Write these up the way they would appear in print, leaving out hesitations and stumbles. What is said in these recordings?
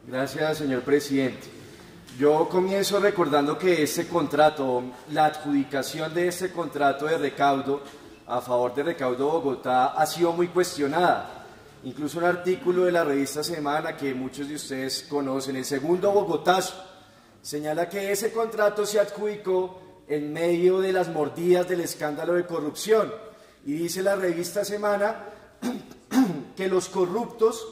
Gracias, señor presidente. Yo comienzo recordando que este contrato, la adjudicación de este contrato de recaudo a favor de Recaudo Bogotá ha sido muy cuestionada. Incluso un artículo de la revista Semana que muchos de ustedes conocen, el segundo Bogotazo, señala que ese contrato se adjudicó en medio de las mordidas del escándalo de corrupción. Y dice la revista Semana que los corruptos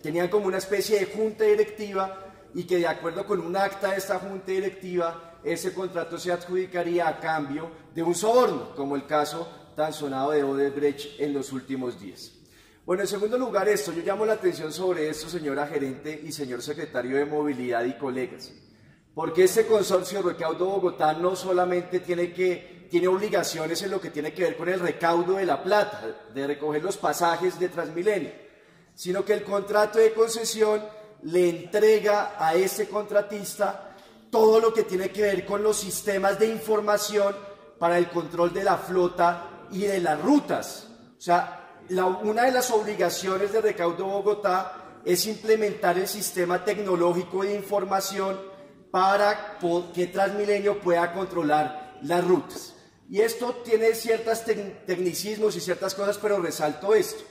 tenían como una especie de junta directiva y que de acuerdo con un acta de esta junta directiva, ese contrato se adjudicaría a cambio de un soborno, como el caso tan sonado de Odebrecht en los últimos días. Bueno, en segundo lugar yo llamo la atención sobre esto, señora gerente y señor secretario de Movilidad y colegas, porque este consorcio Recaudo Bogotá no solamente tiene obligaciones en lo que tiene que ver con el recaudo de la plata, de recoger los pasajes de Transmilenio, sino que el contrato de concesión le entrega a ese contratista todo lo que tiene que ver con los sistemas de información para el control de la flota y de las rutas. O sea, una de las obligaciones de Recaudo Bogotá es implementar el sistema tecnológico de información para que Transmilenio pueda controlar las rutas. Y esto tiene ciertos tecnicismos y ciertas cosas, pero resalto esto.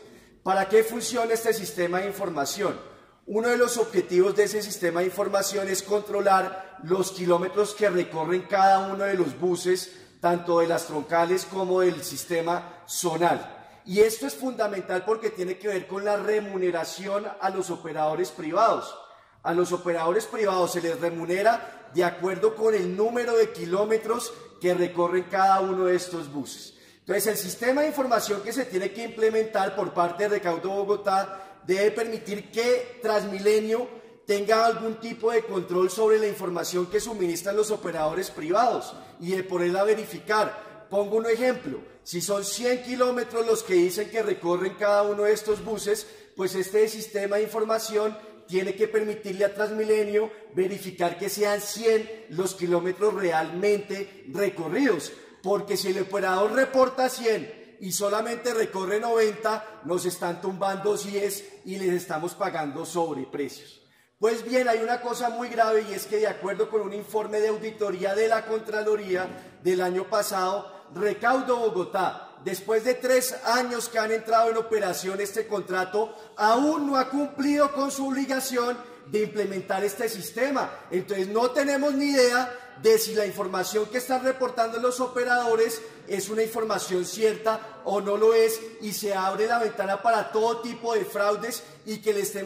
¿Para qué funciona este sistema de información? Uno de los objetivos de ese sistema de información es controlar los kilómetros que recorren cada uno de los buses, tanto de las troncales como del sistema zonal. Y esto es fundamental porque tiene que ver con la remuneración a los operadores privados. A los operadores privados se les remunera de acuerdo con el número de kilómetros que recorren cada uno de estos buses. Entonces, el sistema de información que se tiene que implementar por parte de Recaudo Bogotá debe permitir que Transmilenio tenga algún tipo de control sobre la información que suministran los operadores privados y de poderla verificar. Pongo un ejemplo, si son 100 kilómetros los que dicen que recorren cada uno de estos buses, pues este sistema de información tiene que permitirle a Transmilenio verificar que sean 100 los kilómetros realmente recorridos, porque si el operador reporta 100 y solamente recorre 90, nos están tumbando 10 y les estamos pagando sobreprecios. Pues bien, hay una cosa muy grave y es que de acuerdo con un informe de auditoría de la Contraloría del año pasado, Recaudo Bogotá, después de 3 años que han entrado en operación este contrato, aún no ha cumplido con su obligación de implementar este sistema. Entonces no tenemos ni idea de si la información que están reportando los operadores es una información cierta o no lo es, y se abre la ventana para todo tipo de fraudes y que les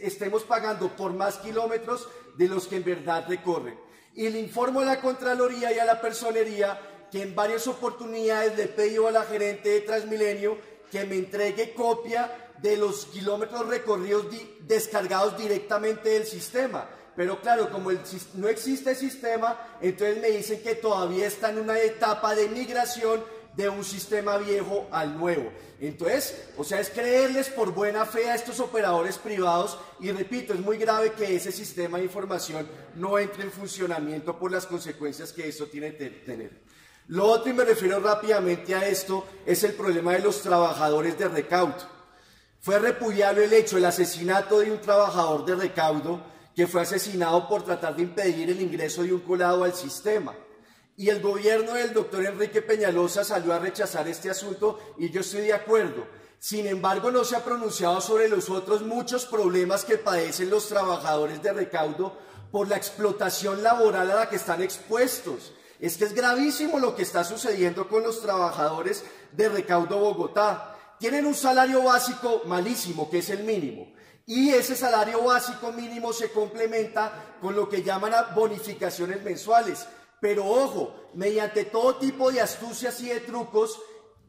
estemos pagando por más kilómetros de los que en verdad recorren. Y le informo a la Contraloría y a la Personería que en varias oportunidades le he pedido a la gerente de Transmilenio que me entregue copia de los kilómetros recorridos descargados directamente del sistema. Pero claro, como no existe sistema, entonces me dicen que todavía está en una etapa de migración de un sistema viejo al nuevo. Entonces, o sea, es creerles por buena fe a estos operadores privados y repito, es muy grave que ese sistema de información no entre en funcionamiento por las consecuencias que esto tiene que tener. Lo otro, y me refiero rápidamente a esto, es el problema de los trabajadores de recaudo. Fue repudiable el asesinato de un trabajador de recaudo que fue asesinado por tratar de impedir el ingreso de un colado al sistema. Y el gobierno del doctor Enrique Peñalosa salió a rechazar este asunto y yo estoy de acuerdo. Sin embargo, no se ha pronunciado sobre los otros muchos problemas que padecen los trabajadores de recaudo por la explotación laboral a la que están expuestos. Es que es gravísimo lo que está sucediendo con los trabajadores de Recaudo Bogotá. Tienen un salario básico malísimo, que es el mínimo. Y ese salario básico mínimo se complementa con lo que llaman bonificaciones mensuales. Pero ojo, mediante todo tipo de astucias y de trucos,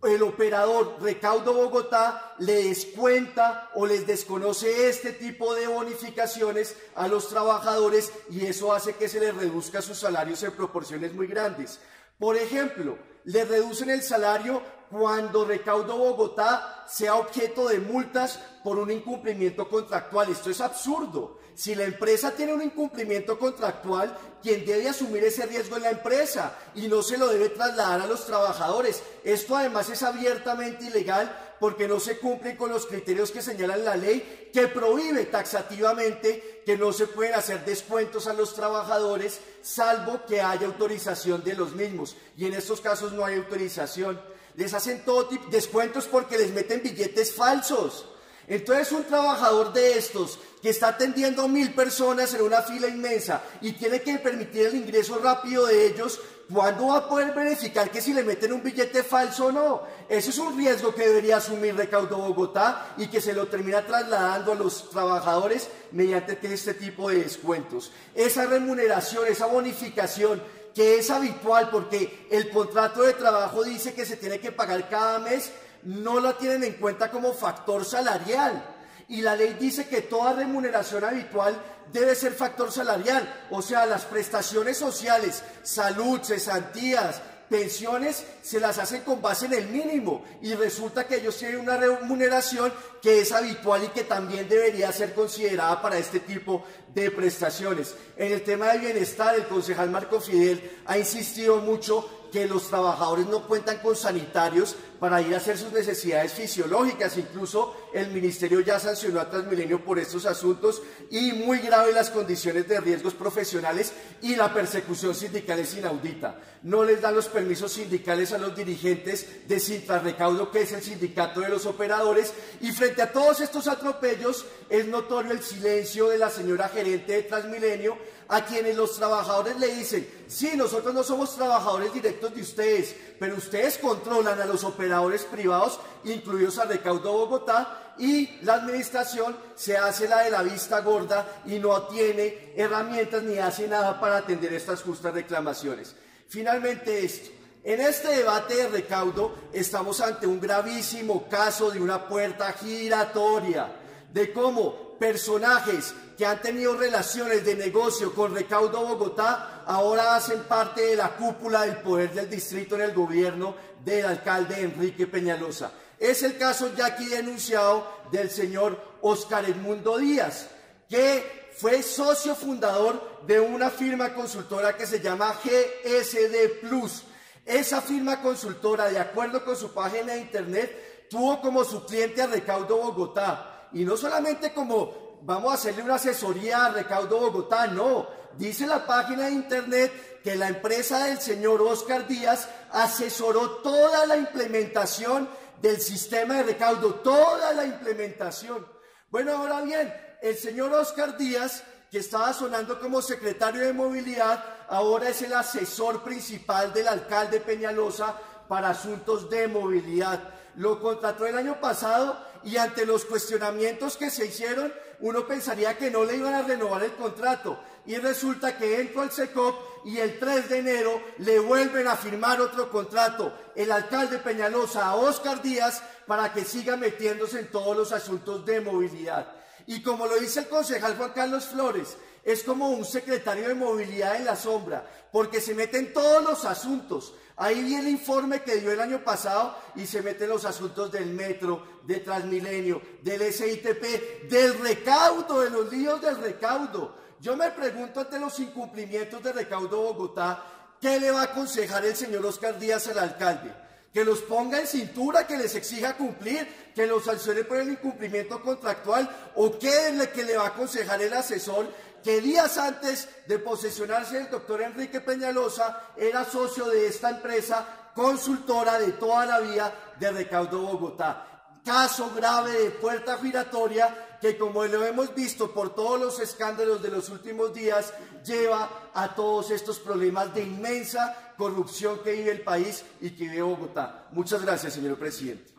el operador Recaudo Bogotá le descuenta o les desconoce este tipo de bonificaciones a los trabajadores y eso hace que se les reduzca sus salarios en proporciones muy grandes. Por ejemplo, le reducen el salario cuando Recaudo Bogotá sea objeto de multas por un incumplimiento contractual. Esto es absurdo. Si la empresa tiene un incumplimiento contractual, quien debe asumir ese riesgo es la empresa y no se lo debe trasladar a los trabajadores. Esto además es abiertamente ilegal porque no se cumplen con los criterios que señala la ley, que prohíbe taxativamente que no se pueden hacer descuentos a los trabajadores, salvo que haya autorización de los mismos. Y en estos casos no hay autorización. Les hacen todo tipo de descuentos porque les meten billetes falsos. Entonces un trabajador de estos que está atendiendo a 1000 personas en una fila inmensa y tiene que permitir el ingreso rápido de ellos, ¿cuándo va a poder verificar que si le meten un billete falso o no? Ese es un riesgo que debería asumir Recaudo Bogotá y que se lo termina trasladando a los trabajadores mediante este tipo de descuentos. Esa remuneración, esa bonificación que es habitual porque el contrato de trabajo dice que se tiene que pagar cada mes, no la tienen en cuenta como factor salarial. Y la ley dice que toda remuneración habitual debe ser factor salarial, o sea, las prestaciones sociales, salud, cesantías, pensiones, se las hacen con base en el mínimo y resulta que ellos tienen una remuneración que es habitual y que también debería ser considerada para este tipo de prestaciones. En el tema de bienestar, el concejal Marco Fidel ha insistido mucho que los trabajadores no cuentan con sanitarios para ir a hacer sus necesidades fisiológicas. Incluso el ministerio ya sancionó a Transmilenio por estos asuntos y muy grave las condiciones de riesgos profesionales y la persecución sindical es inaudita. No les dan los permisos sindicales a los dirigentes de Sintrarrecaudo, que es el sindicato de los operadores, y frente a todos estos atropellos es notorio el silencio de la señora gerente de Transmilenio, a quienes los trabajadores le dicen: sí, nosotros no somos trabajadores directos de ustedes, pero ustedes controlan a los operadores privados, incluidos a Recaudo Bogotá, y la administración se hace la de la vista gorda y no tiene herramientas ni hace nada para atender estas justas reclamaciones. Finalmente esto. En este debate de recaudo estamos ante un gravísimo caso de una puerta giratoria, de cómo personajes que han tenido relaciones de negocio con Recaudo Bogotá ahora hacen parte de la cúpula del poder del distrito en el gobierno del alcalde Enrique Peñalosa. Es el caso ya aquí denunciado del señor Oscar Edmundo Díaz, que fue socio fundador de una firma consultora que se llama GSD Plus. Esa firma consultora, de acuerdo con su página de internet, tuvo como su cliente a Recaudo Bogotá. Y no solamente como vamos a hacerle una asesoría a Recaudo Bogotá, no. Dice la página de internet que la empresa del señor Oscar Díaz asesoró toda la implementación del sistema de recaudo, toda la implementación. Bueno, ahora bien, el señor Oscar Díaz, que estaba sonando como secretario de movilidad, ahora es el asesor principal del alcalde Peñalosa para asuntos de movilidad. Lo contrató el año pasado y ante los cuestionamientos que se hicieron, uno pensaría que no le iban a renovar el contrato. Y resulta que entró al SECOP y el 3 de enero le vuelven a firmar otro contrato, el alcalde Peñalosa a Oscar Díaz, para que siga metiéndose en todos los asuntos de movilidad. Y como lo dice el concejal Juan Carlos Flores, es como un secretario de movilidad en la sombra, porque se mete en todos los asuntos. Ahí vi el informe que dio el año pasado y se mete en los asuntos del metro, de Transmilenio, del SITP, del recaudo, de los líos del recaudo. Yo me pregunto, ante los incumplimientos de Recaudo Bogotá, ¿qué le va a aconsejar el señor Oscar Díaz al alcalde? ¿Que los ponga en cintura, que les exija cumplir, que los sancione por el incumplimiento contractual? ¿O qué es lo que le va a aconsejar el asesor que días antes de posesionarse el doctor Enrique Peñalosa era socio de esta empresa consultora de toda la vida de Recaudo Bogotá? Caso grave de puerta giratoria que, como lo hemos visto por todos los escándalos de los últimos días, lleva a todos estos problemas de inmensa corrupción que vive el país y que vive Bogotá. Muchas gracias, señor presidente.